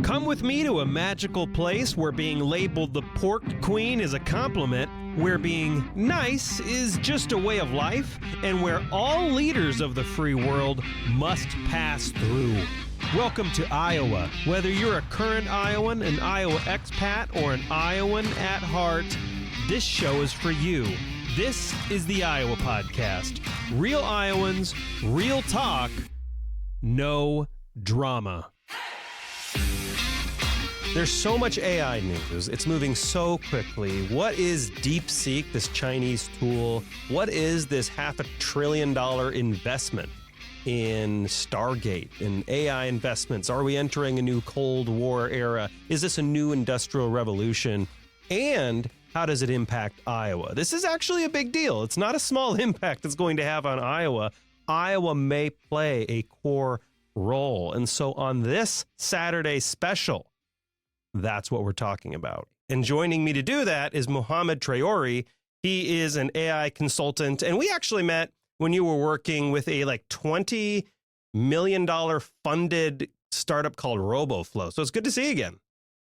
Come with me to a magical place where being labeled the pork queen is a compliment, where being nice is just a way of life, and where all leaders of the free world must pass through. Welcome to Iowa. Whether you're a current Iowan, an Iowa expat, or an Iowan at heart, this show is for you. This is the Iowa Podcast. Real Iowans, real talk, no drama. There's so much AI news. It's moving so quickly. What is DeepSeek, this Chinese tool? What is this $500 billion investment in Stargate, in AI investments? Are we entering a new Cold War era? Is this a new industrial revolution? And how does it impact Iowa? This is actually a big deal. It's not a small impact it's going to have on Iowa. Iowa may play a core role. And so on this Saturday special, that's what we're talking about. And joining me to do that is Mohamed Traore. He is an AI consultant, and we actually met when you were working with a $20 million funded startup called Roboflow. So it's good to see you again.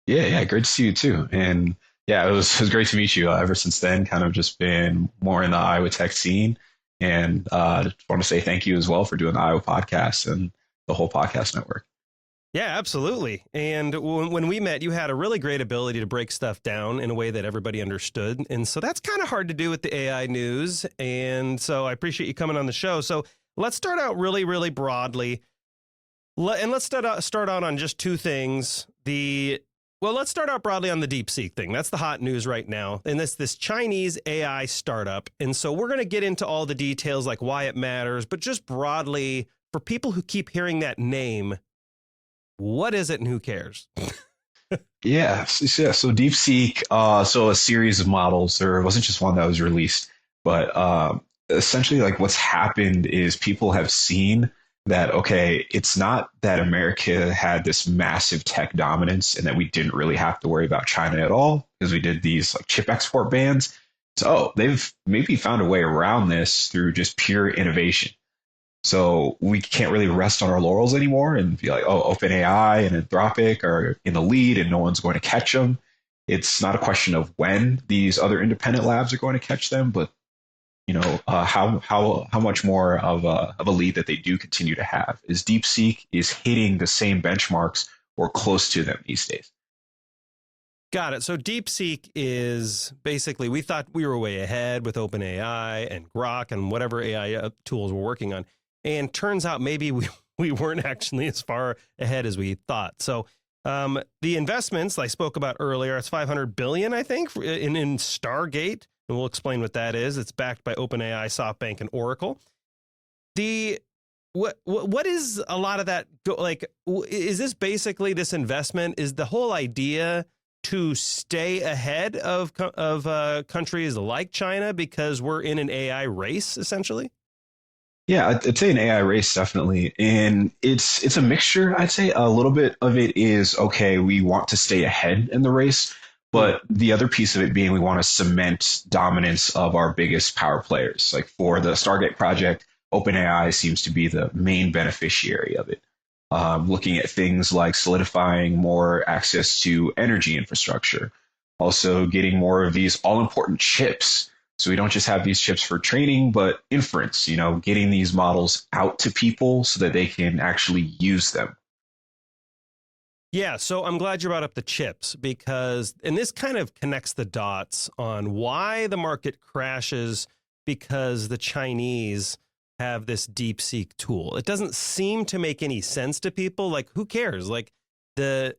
Yeah, great to see you too. And yeah, it was great to meet you. Ever since then, kind of just been more in the Iowa tech scene. And just want to say thank you as well for doing the Iowa podcast and the whole podcast network. Yeah, absolutely. And when we met, you had a really great ability to break stuff down in a way that everybody understood. And so that's kind of hard to do with the AI news. And so I appreciate you coming on the show. So let's start out really, really broadly. And let's start out on just two things. Let's start out broadly on the DeepSeek thing. That's the hot news right now. And this Chinese AI startup. And so we're going to get into all the details, like why it matters. But just broadly, for people who keep hearing that name, what is it and who cares? Yeah. So DeepSeek, so a series of models. There wasn't just one that was released, but essentially what's happened is people have seen that, okay, it's not that America had this massive tech dominance and that we didn't really have to worry about China at all because we did these chip export bans. So they've maybe found a way around this through just pure innovation. So we can't really rest on our laurels anymore and be like, oh, OpenAI and Anthropic are in the lead and no one's going to catch them. It's not a question of when these other independent labs are going to catch them, but how much more of a lead that they do continue to have is DeepSeek is hitting the same benchmarks or close to them these days. Got it. So DeepSeek is basically, we thought we were way ahead with OpenAI and Grok and whatever AI tools we're working on. And turns out maybe we weren't actually as far ahead as we thought. So the investments I spoke about earlier, it's $500 billion, I think, in Stargate. And we'll explain what that is. It's backed by OpenAI, SoftBank, and Oracle. What is a lot of that? Is this basically this investment? Is the whole idea to stay ahead of countries like China because we're in an AI race, essentially? Yeah, I'd say an AI race, definitely. And it's a mixture. I'd say a little bit of it is, okay, we want to stay ahead in the race. But the other piece of it being we want to cement dominance of our biggest power players. Like for the Stargate project, OpenAI seems to be the main beneficiary of it. Looking at things like solidifying more access to energy infrastructure, also getting more of these all-important chips. So we don't just have these chips for training, but inference, getting these models out to people so that they can actually use them. Yeah, so I'm glad you brought up the chips and this kind of connects the dots on why the market crashes because the Chinese have this DeepSeek tool. It doesn't seem to make any sense to people. Like, who cares? Like the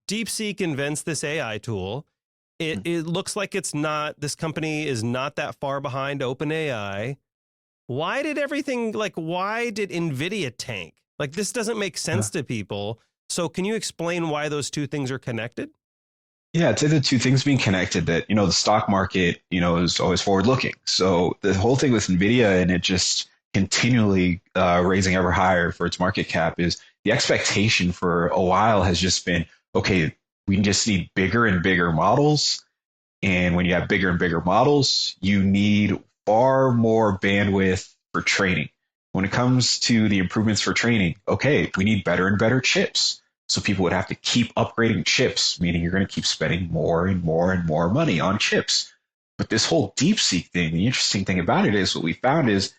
DeepSeek invents this AI tool. It looks like this company is not that far behind OpenAI. Why did NVIDIA tank? This doesn't make sense to people. So can you explain why those two things are connected? Yeah, I'd say the two things being connected that, the stock market, is always forward looking. So the whole thing with NVIDIA and it just continually raising ever higher for its market cap is the expectation for a while has just been, okay, we just need bigger and bigger models. And when you have bigger and bigger models, you need far more bandwidth for training. When it comes to the improvements for training, okay, we need better and better chips. So people would have to keep upgrading chips, meaning you're going to keep spending more and more and more money on chips. But this whole DeepSeek thing, the interesting thing about it is what we found is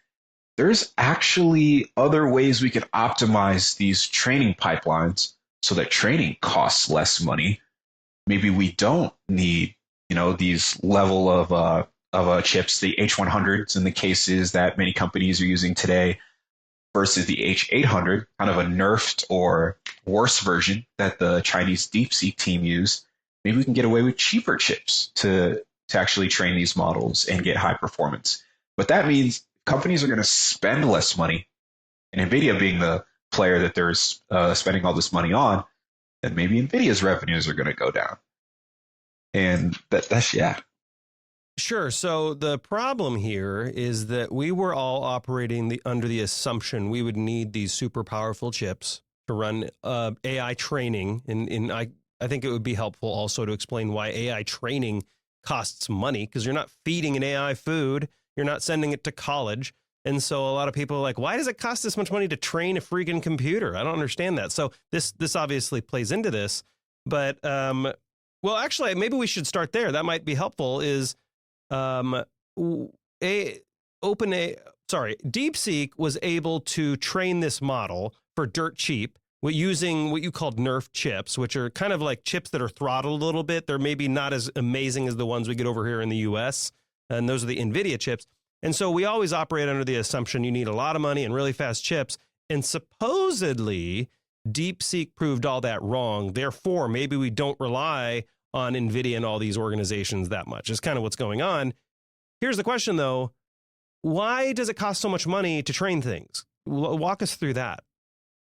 there's actually other ways we could optimize these training pipelines so that training costs less money. Maybe we don't need, these level of chips, the H100s in the cases that many companies are using today versus the H800, kind of a nerfed or worse version that the Chinese DeepSeek team used. Maybe we can get away with cheaper chips to actually train these models and get high performance. But that means companies are going to spend less money, and NVIDIA being the player that they're spending all this money on, then maybe NVIDIA's revenues are going to go down. And that's. Sure. So the problem here is that we were all operating under the assumption we would need these super powerful chips to run AI training. And I think it would be helpful also to explain why AI training costs money, because you're not feeding an AI food. You're not sending it to college. And so a lot of people are like, why does it cost this much money to train a freaking computer? I don't understand that. So this obviously plays into this. But, well, actually, maybe we should start there. That might be helpful is DeepSeek was able to train this model for dirt cheap using what you called Nerf chips, which are kind of like chips that are throttled a little bit. They're maybe not as amazing as the ones we get over here in the US. And those are the NVIDIA chips. And so we always operate under the assumption you need a lot of money and really fast chips. And supposedly DeepSeek proved all that wrong. Therefore, maybe we don't rely on NVIDIA and all these organizations that much. It's kind of what's going on. Here's the question, though. Why does it cost so much money to train things? Walk us through that.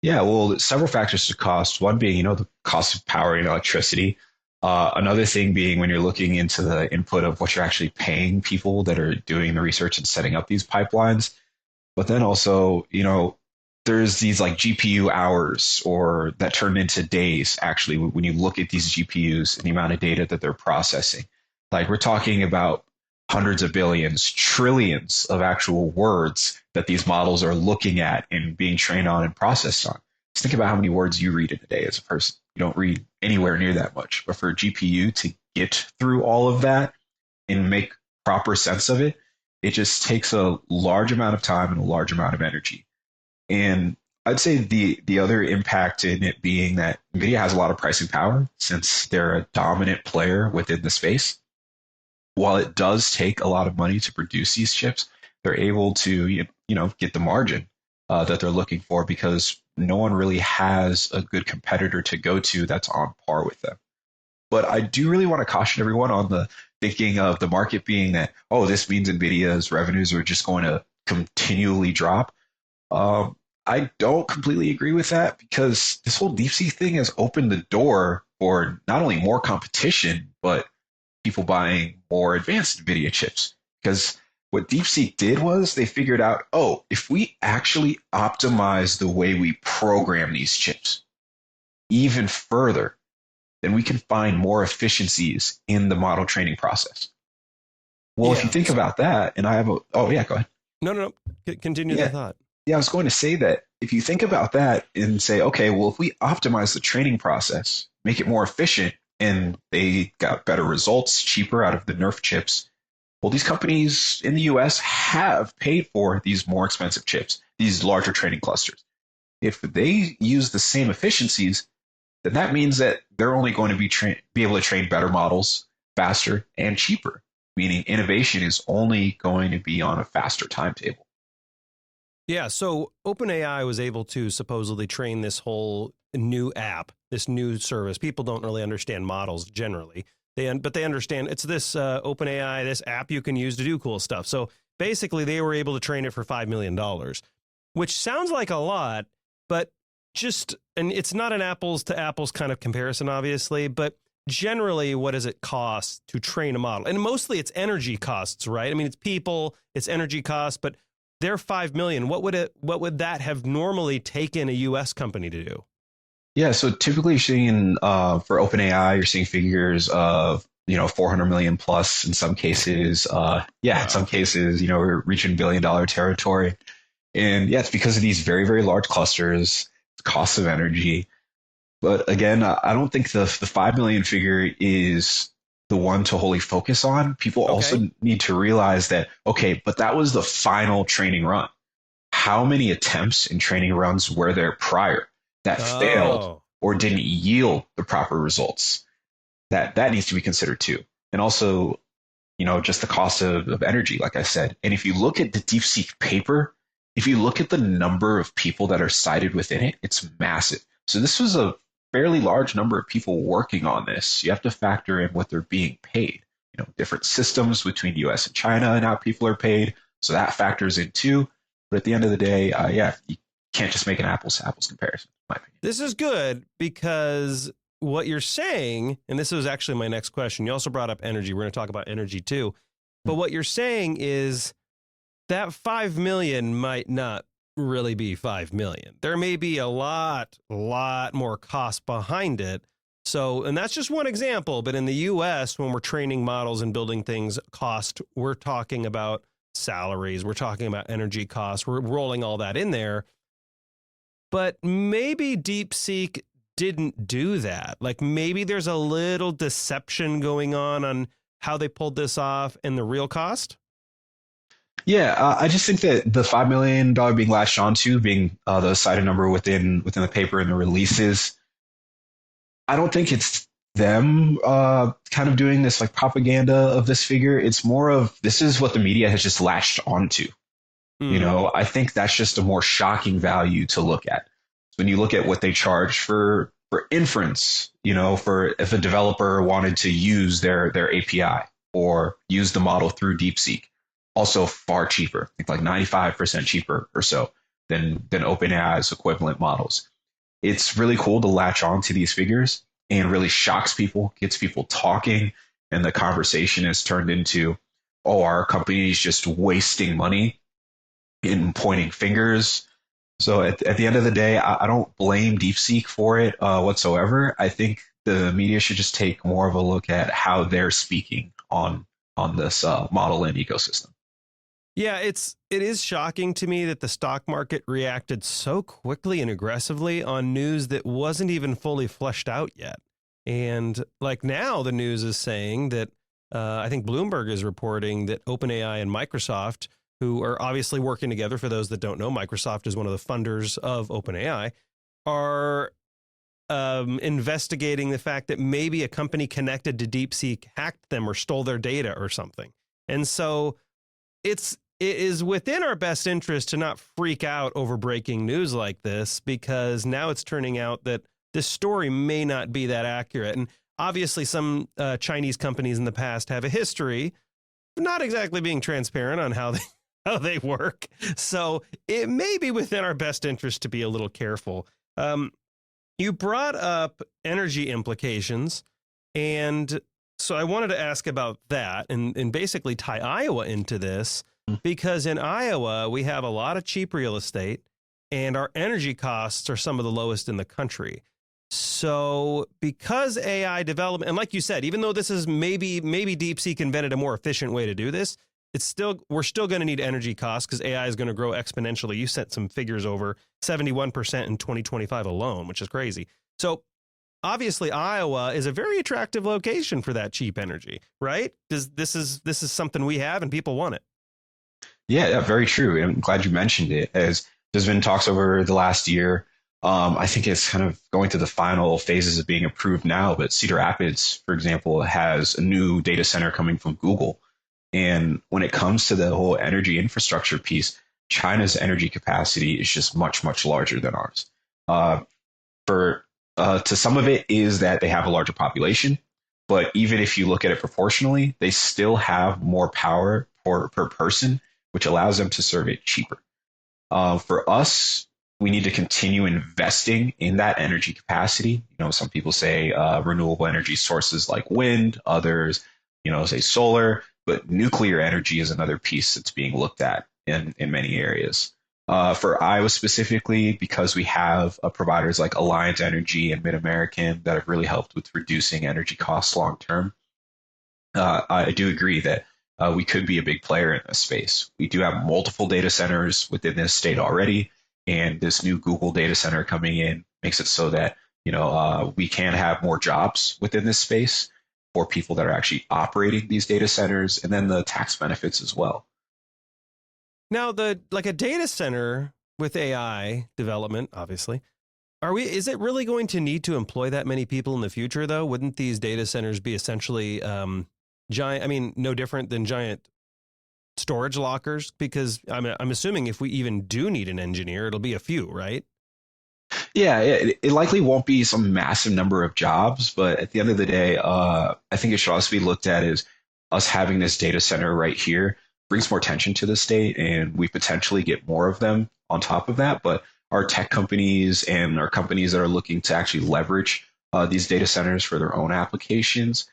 Yeah, well, several factors to cost. One being, the cost of power and electricity. Another thing being when you're looking into the input of what you're actually paying people that are doing the research and setting up these pipelines. But then also, there's these like GPU hours or that turn into days, actually, when you look at these GPUs and the amount of data that they're processing. Like we're talking about hundreds of billions, trillions of actual words that these models are looking at and being trained on and processed on. Just think about how many words you read in a day as a person. You don't read anywhere near that much. But for a GPU to get through all of that and make proper sense of it, it just takes a large amount of time and a large amount of energy. And I'd say the other impact in it being that NVIDIA has a lot of pricing power since they're a dominant player within the space. While it does take a lot of money to produce these chips, they're able to get the margin that they're looking for because no one really has a good competitor to go to that's on par with them. But I do really want to caution everyone on the thinking of the market being that, oh, this means NVIDIA's revenues are just going to continually drop. I don't completely agree with that because this whole DeepSeek thing has opened the door for not only more competition, but people buying more advanced NVIDIA chips. Because what DeepSeek did was they figured out, oh, if we actually optimize the way we program these chips even further, then we can find more efficiencies in the model training process. Well, if you think about that, and go ahead. No. Continue the thought. Yeah, I was going to say that if you think about that and say, okay, well, if we optimize the training process, make it more efficient, and they got better results, cheaper out of the Nerf chips, well, these companies in the US have paid for these more expensive chips, these larger training clusters. If they use the same efficiencies, then that means that they're only going to be able to train better models faster and cheaper, meaning innovation is only going to be on a faster timetable. Yeah, so OpenAI was able to supposedly train this whole new app, this new service. People don't really understand models generally, but they understand it's this OpenAI, this app you can use to do cool stuff. So basically, they were able to train it for $5 million, which sounds like a lot, but and it's not an apples to apples kind of comparison, obviously, but generally, what does it cost to train a model? And mostly it's energy costs, right? I mean, it's people, it's energy costs, but they're $5 million. What would that have normally taken a U.S. company to do? Yeah, so typically you're seeing for OpenAI, you're seeing figures of 400 million plus in some cases. In some cases, we're reaching $1 billion territory, and it's because of these very, very large clusters, cost of energy. But again, I don't think the 5 million figure is the one to wholly focus on. People Okay. also need to realize that, okay, but that was the final training run. How many attempts and training runs were there prior that failed Oh, or didn't yield the proper results? That needs to be considered too. And also, just the cost of energy, like I said. And if you look at the DeepSeek paper, if you look at the number of people that are cited within it, it's massive. So this was a fairly large number of people working on this. You have to factor in what they're being paid. Different systems between US and China and how people are paid. So that factors in too. But at the end of the day, yeah, you can't just make an apples to apples comparison, in my opinion. this is good because what you're saying, and this was actually my next question. You also brought up energy. We're going to talk about energy too. But what you're saying is that 5 million might not really be 5 million. There may be a lot more cost behind it. So, and that's just one example, but in the US, when we're training models and building things we're talking about salaries, we're talking about energy costs, we're rolling all that in there. But maybe DeepSeek didn't do that. Like maybe there's a little deception going on how they pulled this off and the real cost. Yeah, I just think that the $5 million being latched onto, being the cited number within the paper and the releases, I don't think it's them kind of doing this like propaganda of this figure. It's more of this is what the media has just latched onto. Mm. I think that's just a more shocking value to look at. When you look at what they charge for inference, for if a developer wanted to use their API or use the model through DeepSeek, also far cheaper, I think like 95% cheaper or so than OpenAI's equivalent models. It's really cool to latch on to these figures and really shocks people, gets people talking, and the conversation is turned into, oh, our company is just wasting money in pointing fingers. So at the end of the day, I don't blame DeepSeek for it whatsoever. I think the media should just take more of a look at how they're speaking on this model and ecosystem. Yeah, it is shocking to me that the stock market reacted so quickly and aggressively on news that wasn't even fully fleshed out yet. And like now, the news is saying that I think Bloomberg is reporting that OpenAI and Microsoft, who are obviously working together, for those that don't know, Microsoft is one of the funders of OpenAI, are investigating the fact that maybe a company connected to DeepSeek hacked them or stole their data or something. And so it is within our best interest to not freak out over breaking news like this, because now it's turning out that this story may not be that accurate. And obviously some Chinese companies in the past have a history of not exactly being transparent on how they work. So it may be within our best interest to be a little careful. You brought up energy implications, and so I wanted to ask about that and basically tie Iowa into this, because in Iowa, we have a lot of cheap real estate and our energy costs are some of the lowest in the country. So because AI development, and like you said, even though this is maybe DeepSeek invented a more efficient way to do this, we're still going to need energy costs because AI is going to grow exponentially. You sent some figures over 71% in 2025 alone, which is crazy. So obviously Iowa is a very attractive location for that cheap energy, right? This is something we have and people want it. Yeah, very true. I'm glad you mentioned it, as there's been talks over the last year. I think it's kind of going to the final phases of being approved now. But Cedar Rapids, for example, has a new data center coming from Google. And when it comes to the whole energy infrastructure piece, China's energy capacity is just much, much larger than ours. For To some of it is that they have a larger population, but even if you look at it proportionally, they still have more power per person, which allows them to serve it cheaper. For us, we need to continue investing in that energy capacity. Some people say renewable energy sources like wind, others, say solar, but nuclear energy is another piece that's being looked at in many areas. For Iowa specifically, because we have providers like Alliant Energy and Mid-American that have really helped with reducing energy costs long term, I do agree that we could be a big player in this space. We do have multiple data centers within this state already, and this new Google data center coming in makes it so that We can have more jobs within this space for people that are actually operating these data centers, and then the tax benefits as well. Now, like a data center with AI development, obviously, is it really going to need to employ that many people in the future, though? Wouldn't these data centers be essentially giant? I mean, no different than giant storage lockers, because I'm assuming if we even do need an engineer, it'll be a few, right? Yeah, it likely won't be some massive number of jobs, but at the end of the day, I think it should also be looked at as us having this data center right here brings more attention to the state, and we potentially get more of them on top of that. But our tech companies and our companies that are looking to actually leverage these data centers for their own applications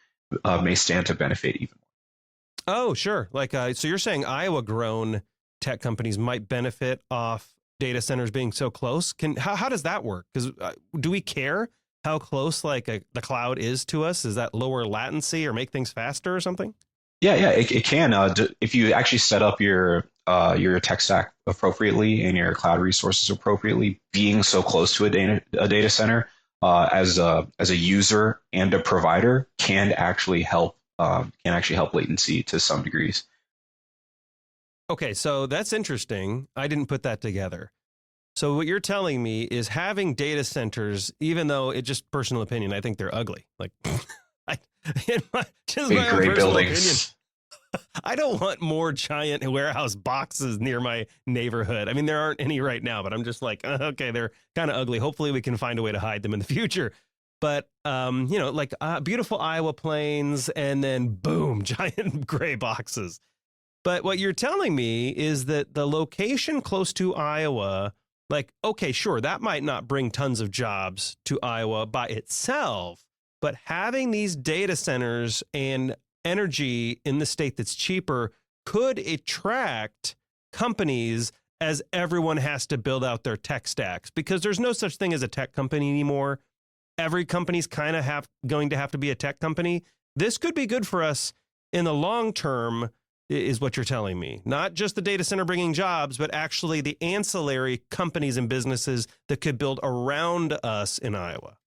may stand to benefit even more. Oh, sure. Like, so you're saying Iowa grown tech companies might benefit off data centers being so close? How does that work? Because do we care how close the cloud is to us? Is that lower latency or make things faster or something? Yeah, it can. If you actually set up your tech stack appropriately and your cloud resources appropriately, being so close to a data center as a user and a provider can actually help latency to some degrees. Okay, so that's interesting. I didn't put that together. So what you're telling me is having data centers, even though it's just personal opinion, I think they're ugly. Like, just my own Great personal buildings. opinion. I don't want more giant warehouse boxes near my neighborhood. I mean, there aren't any right now, but I'm just like, okay, they're kind of ugly. Hopefully we can find a way to hide them in the future. But, beautiful Iowa plains and then boom, giant gray boxes. But what you're telling me is that the location close to Iowa, like, okay, sure, that might not bring tons of jobs to Iowa by itself, but having these data centers and energy in the state that's cheaper could attract companies as everyone has to build out their tech stacks, because there's no such thing as a tech company anymore. Every company's kind of going to have to be a tech company. This could be good for us in the long term, is what you're telling me. Not just the data center bringing jobs, but actually the ancillary companies and businesses that could build around us in Iowa.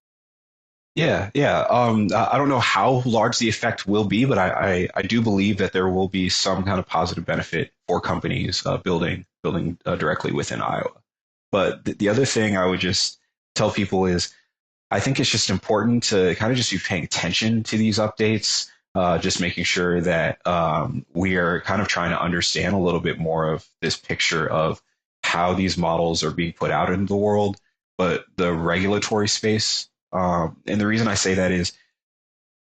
Yeah. I don't know how large the effect will be, but I do believe that there will be some kind of positive benefit for companies building directly within Iowa. But the other thing I would just tell people is I think it's just important to kind of just be paying attention to these updates, just making sure that we are kind of trying to understand a little bit more of this picture of how these models are being put out into the world, but the regulatory space. And the reason I say that is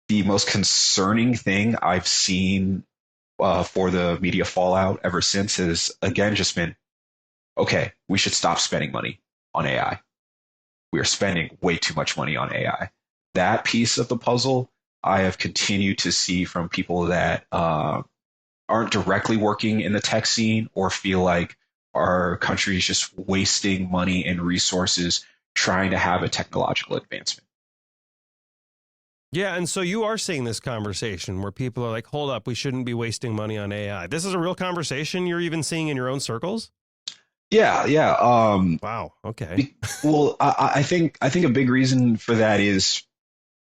the most concerning thing I've seen for the media fallout ever since has, again, just been, okay, we should stop spending money on AI. We are spending way too much money on AI. That piece of the puzzle I have continued to see from people that aren't directly working in the tech scene or feel like our country is just wasting money and resources trying to have a technological advancement. Yeah, and so you are seeing this conversation where people are like, hold up, we shouldn't be wasting money on AI. This is a real conversation you're even seeing in your own circles? Yeah. Wow. Okay. Well, I think a big reason for that is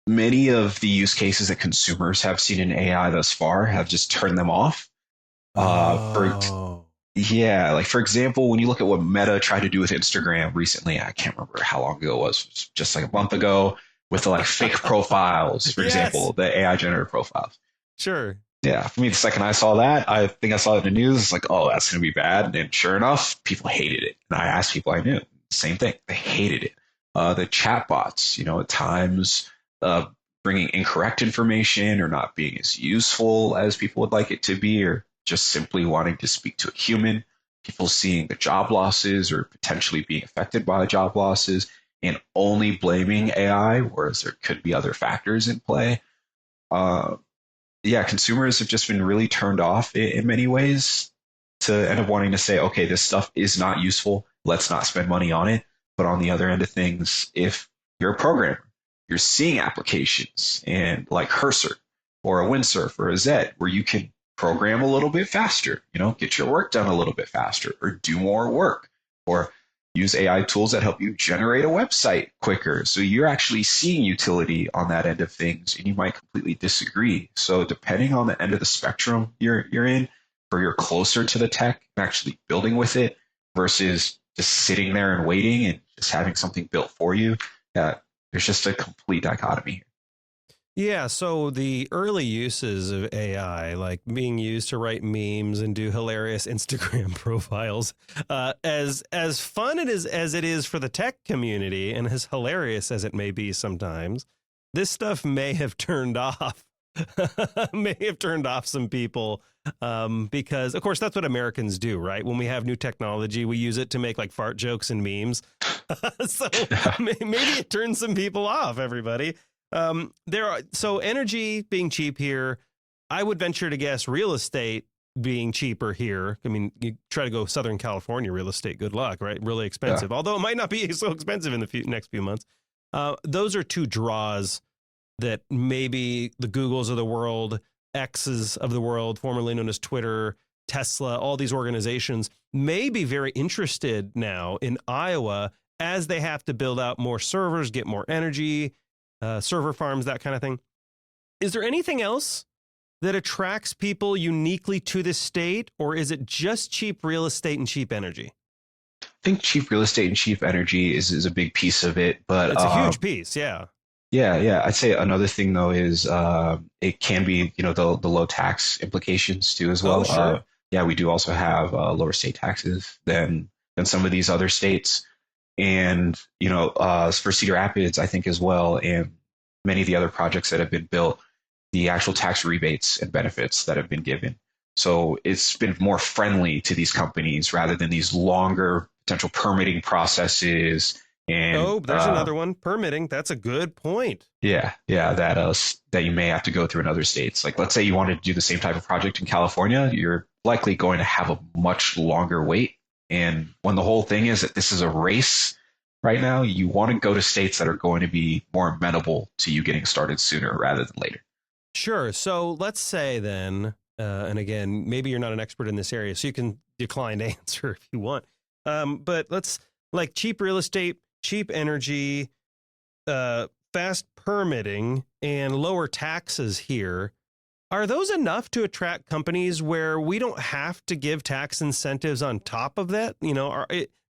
many of the use cases that consumers have seen in AI thus far have just turned them off. Like for example, when you look at what Meta tried to do with Instagram recently, I can't remember how long ago it was just like a month ago, with the like fake profiles, for example, the AI generated profiles. Sure. Yeah, for me, the second I saw that, I think I saw it in the news. It's like, oh, that's going to be bad. And sure enough, people hated it. And I asked people I knew, same thing. They hated it. The chatbots, at times bringing incorrect information or not being as useful as people would like it to be, or just simply wanting to speak to a human. People seeing the job losses or potentially being affected by the job losses and only blaming AI, whereas there could be other factors in play. Consumers have just been really turned off in many ways to end up wanting to say, okay, this stuff is not useful. Let's not spend money on it. But on the other end of things, if you're a programmer, you're seeing applications and like Cursor or a Windsurf or a Zed where you can program a little bit faster, get your work done a little bit faster or do more work. Or use AI tools that help you generate a website quicker. So you're actually seeing utility on that end of things, and you might completely disagree. So depending on the end of the spectrum you're in, or you're closer to the tech and actually building with it versus just sitting there and waiting and just having something built for you, there's just a complete dichotomy. Yeah, so the early uses of AI, like being used to write memes and do hilarious Instagram profiles, as fun as it is for the tech community, and as hilarious as it may be sometimes, this stuff may have turned off, may have turned off some people, because of course that's what Americans do, right? When we have new technology, we use it to make like fart jokes and memes. So maybe it turns some people off. Everybody. So energy being cheap here, I would venture to guess real estate being cheaper here. I mean, you try to go Southern California real estate, good luck, right? Really expensive, although it might not be so expensive in the next few months. Those are two draws that maybe the Googles of the world, X's of the world, formerly known as Twitter, Tesla, all these organizations may be very interested now in Iowa as they have to build out more servers, get more energy, server farms, that kind of thing. Is there anything else that attracts people uniquely to this state, or is it just cheap real estate and cheap energy? I think cheap real estate and cheap energy is a big piece of it, but it's a huge piece. Yeah. Yeah. I'd say another thing though is it can be, the low tax implications too as well. Oh, sure. Yeah, we do also have lower state taxes than some of these other states. And, for Cedar Rapids, I think as well, and many of the other projects that have been built, the actual tax rebates and benefits that have been given. So it's been more friendly to these companies rather than these longer potential permitting processes. And there's another one, permitting. That's a good point. Yeah, that you may have to go through in other states. Like, let's say you wanted to do the same type of project in California, you're likely going to have a much longer wait. And when the whole thing is that this is a race right now, you want to go to states that are going to be more amenable to you getting started sooner rather than later. Sure. So let's say then, and again, maybe you're not an expert in this area, so you can decline to answer if you want. But let's, like, cheap real estate, cheap energy, fast permitting, and lower taxes here. Are those enough to attract companies where we don't have to give tax incentives on top of that?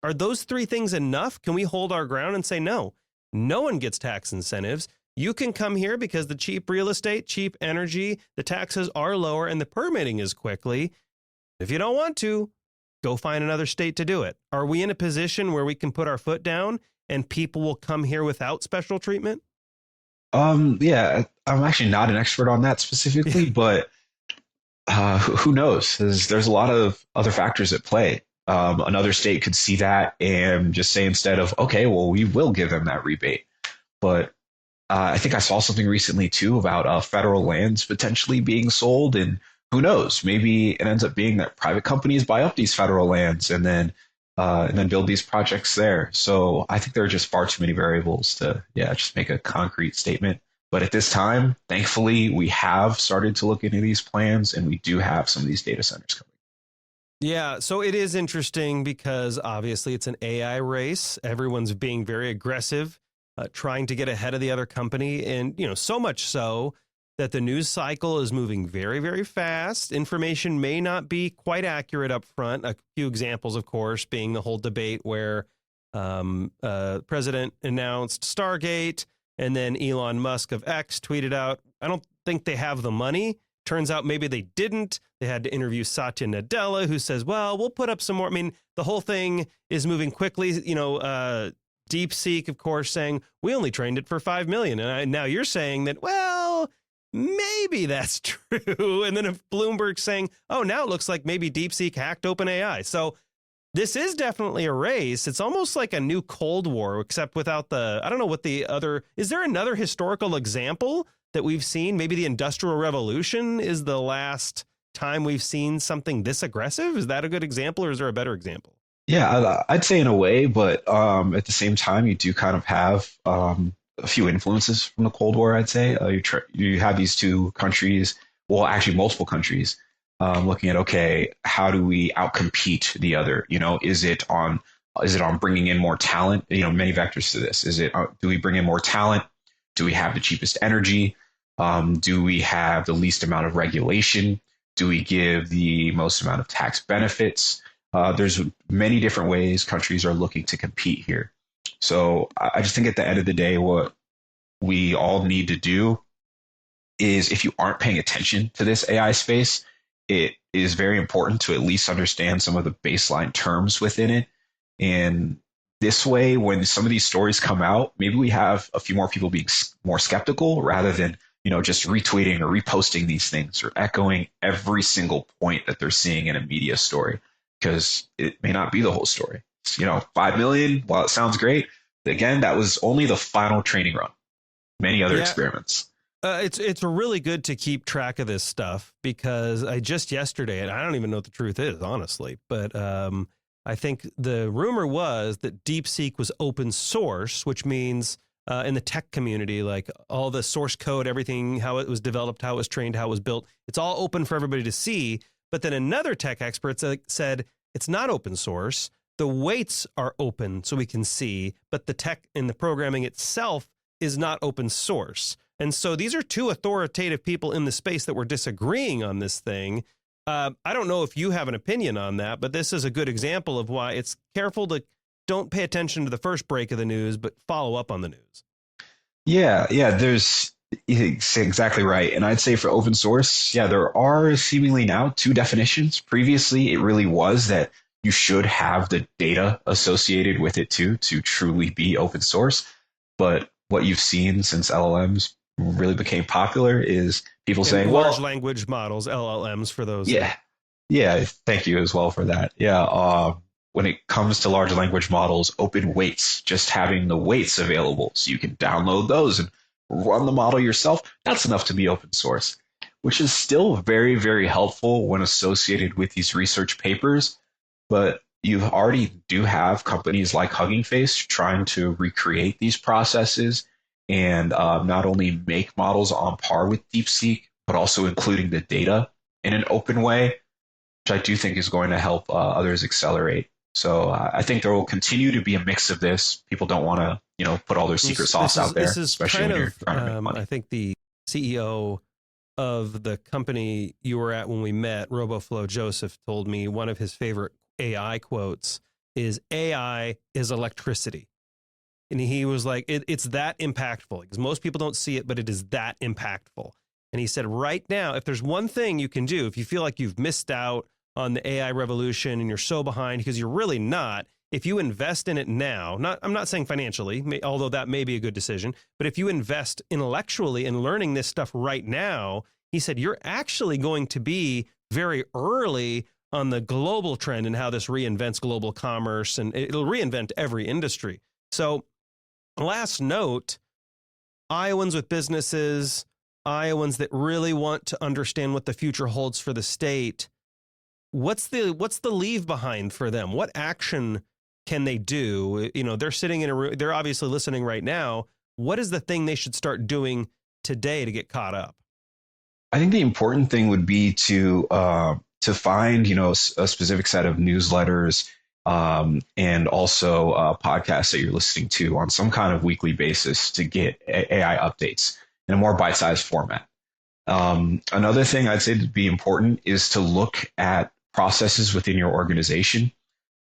Are those three things enough? Can we hold our ground and say, no one gets tax incentives? You can come here because the cheap real estate, cheap energy, the taxes are lower, and the permitting is quickly. If you don't want to, go find another state to do it. Are we in a position where we can put our foot down and people will come here without special treatment? Yeah, I'm actually not an expert on that specifically, but who knows? There's a lot of other factors at play. Another state could see that and just say, instead of, okay, well, we will give them that rebate. But I think I saw something recently too about federal lands potentially being sold, and who knows? Maybe it ends up being that private companies buy up these federal lands and then build these projects there. So I think there are just far too many variables to, just make a concrete statement. But at this time, thankfully, we have started to look into these plans, and we do have some of these data centers coming. Yeah, so it is interesting because obviously it's an AI race. Everyone's being very aggressive, trying to get ahead of the other company. And, so much so that the news cycle is moving very, very fast. Information may not be quite accurate up front. A few examples, of course, being the whole debate where President announced Stargate, and then Elon Musk of X tweeted out, I don't think they have the money. Turns out maybe they didn't. They had to interview Satya Nadella, who says, well, we'll put up some more. I mean, the whole thing is moving quickly. DeepSeek, of course, saying we only trained it for 5 million. And now you're saying that, well, maybe that's true. And then if Bloomberg saying, oh, now it looks like maybe DeepSeek hacked OpenAI. So this is definitely a race. It's almost like a new Cold War, except without I don't know what the other, is there another historical example that we've seen? Maybe the Industrial Revolution is the last time we've seen something this aggressive. Is that a good example, or is there a better example? Yeah, I'd say in a way, but at the same time, you do kind of have a few influences from the Cold War, I'd say. You have these two countries, well, actually multiple countries, looking at, okay, how do we outcompete the other? Is it on Is it on bringing in more talent? Many vectors to this. Is it, do we bring in more talent? Do we have the cheapest energy? Do we have the least amount of regulation? Do we give the most amount of tax benefits? There's many different ways countries are looking to compete here. So I just think at the end of the day, what we all need to do is, if you aren't paying attention to this AI space, it is very important to at least understand some of the baseline terms within it. And this way, when some of these stories come out, maybe we have a few more people being more skeptical rather than, just retweeting or reposting these things or echoing every single point that they're seeing in a media story, because it may not be the whole story. 5 million, while it sounds great, again, that was only the final training run. Many other experiments. It's really good to keep track of this stuff, because I just yesterday, and I don't even know what the truth is, honestly, but I think the rumor was that DeepSeek was open source, which means in the tech community, like all the source code, everything, how it was developed, how it was trained, how it was built, it's all open for everybody to see. But then another tech expert said it's not open source. The weights are open so we can see, but the tech and the programming itself is not open source. And so these are two authoritative people in the space that were disagreeing on this thing. I don't know if you have an opinion on that, but this is a good example of why it's careful to don't pay attention to the first break of the news, but follow up on the news. Yeah, there's exactly right. And I'd say for open source, there are seemingly now two definitions. Previously, it really was that you should have the data associated with it too to truly be open source. But what you've seen since LLMs really became popular is people saying, large language models, LLMs, for those. Yeah. Thank you as well for that. When it comes to large language models, open weights, just having the weights available so you can download those and run the model yourself, that's enough to be open source, which is still very, very helpful when associated with these research papers. But you already do have companies like Hugging Face trying to recreate these processes and not only make models on par with DeepSeek, but also including the data in an open way, which I do think is going to help others accelerate. So I think there will continue to be a mix of this. People don't want to, put all their secret sauce out there, especially when you're trying to make money. I think the CEO of the company you were at when we met, Roboflow Joseph, told me one of his favorite AI quotes is, "AI is electricity." And he was like, it's that impactful, because most people don't see it, but it is that impactful. And he said, right now, if there's one thing you can do, if you feel like you've missed out on the AI revolution and you're so behind, because you're really not, if you invest in it now, I'm not saying financially, although that may be a good decision, but if you invest intellectually in learning this stuff right now, he said, you're actually going to be very early on the global trend and how this reinvents global commerce, and it'll reinvent every industry. So last note, Iowans with businesses, Iowans that really want to understand what the future holds for the state, what's the leave behind for them? What action can they do? They're sitting in a room, they're obviously listening right now. What is the thing they should start doing today to get caught up? I think the important thing would be to find, a specific set of newsletters and also podcasts that you're listening to on some kind of weekly basis to get AI updates in a more bite-sized format. Another thing I'd say to be important is to look at processes within your organization,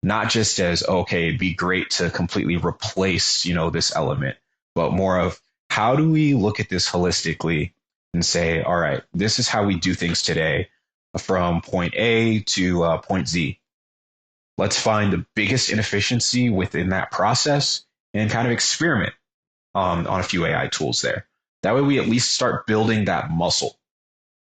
not just as, okay, it'd be great to completely replace, this element, but more of how do we look at this holistically and say, all right, this is how we do things today from point A to point Z. Let's find the biggest inefficiency within that process and kind of experiment on a few AI tools there. That way we at least start building that muscle,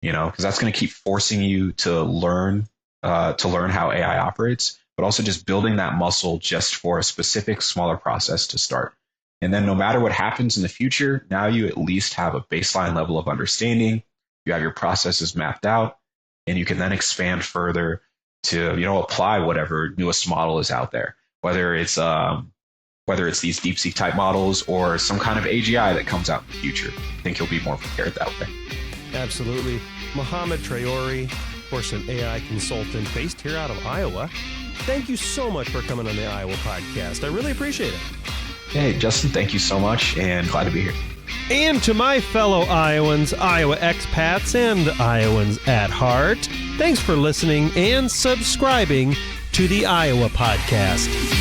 because that's going to keep forcing you to learn how AI operates, but also just building that muscle just for a specific smaller process to start. And then no matter what happens in the future, now you at least have a baseline level of understanding. You have your processes mapped out, and you can then expand further to, apply whatever newest model is out there, whether it's these DeepSeek type models or some kind of AGI that comes out in the future. I think you'll be more prepared that way. Absolutely. Mohamed Traore, of course, an AI consultant based here out of Iowa. thank you so much for coming on the Iowa podcast. I really appreciate it. Hey, Justin, thank you so much, and glad to be here. And to my fellow Iowans, Iowa expats, and Iowans at heart, thanks for listening and subscribing to the Iowa podcast.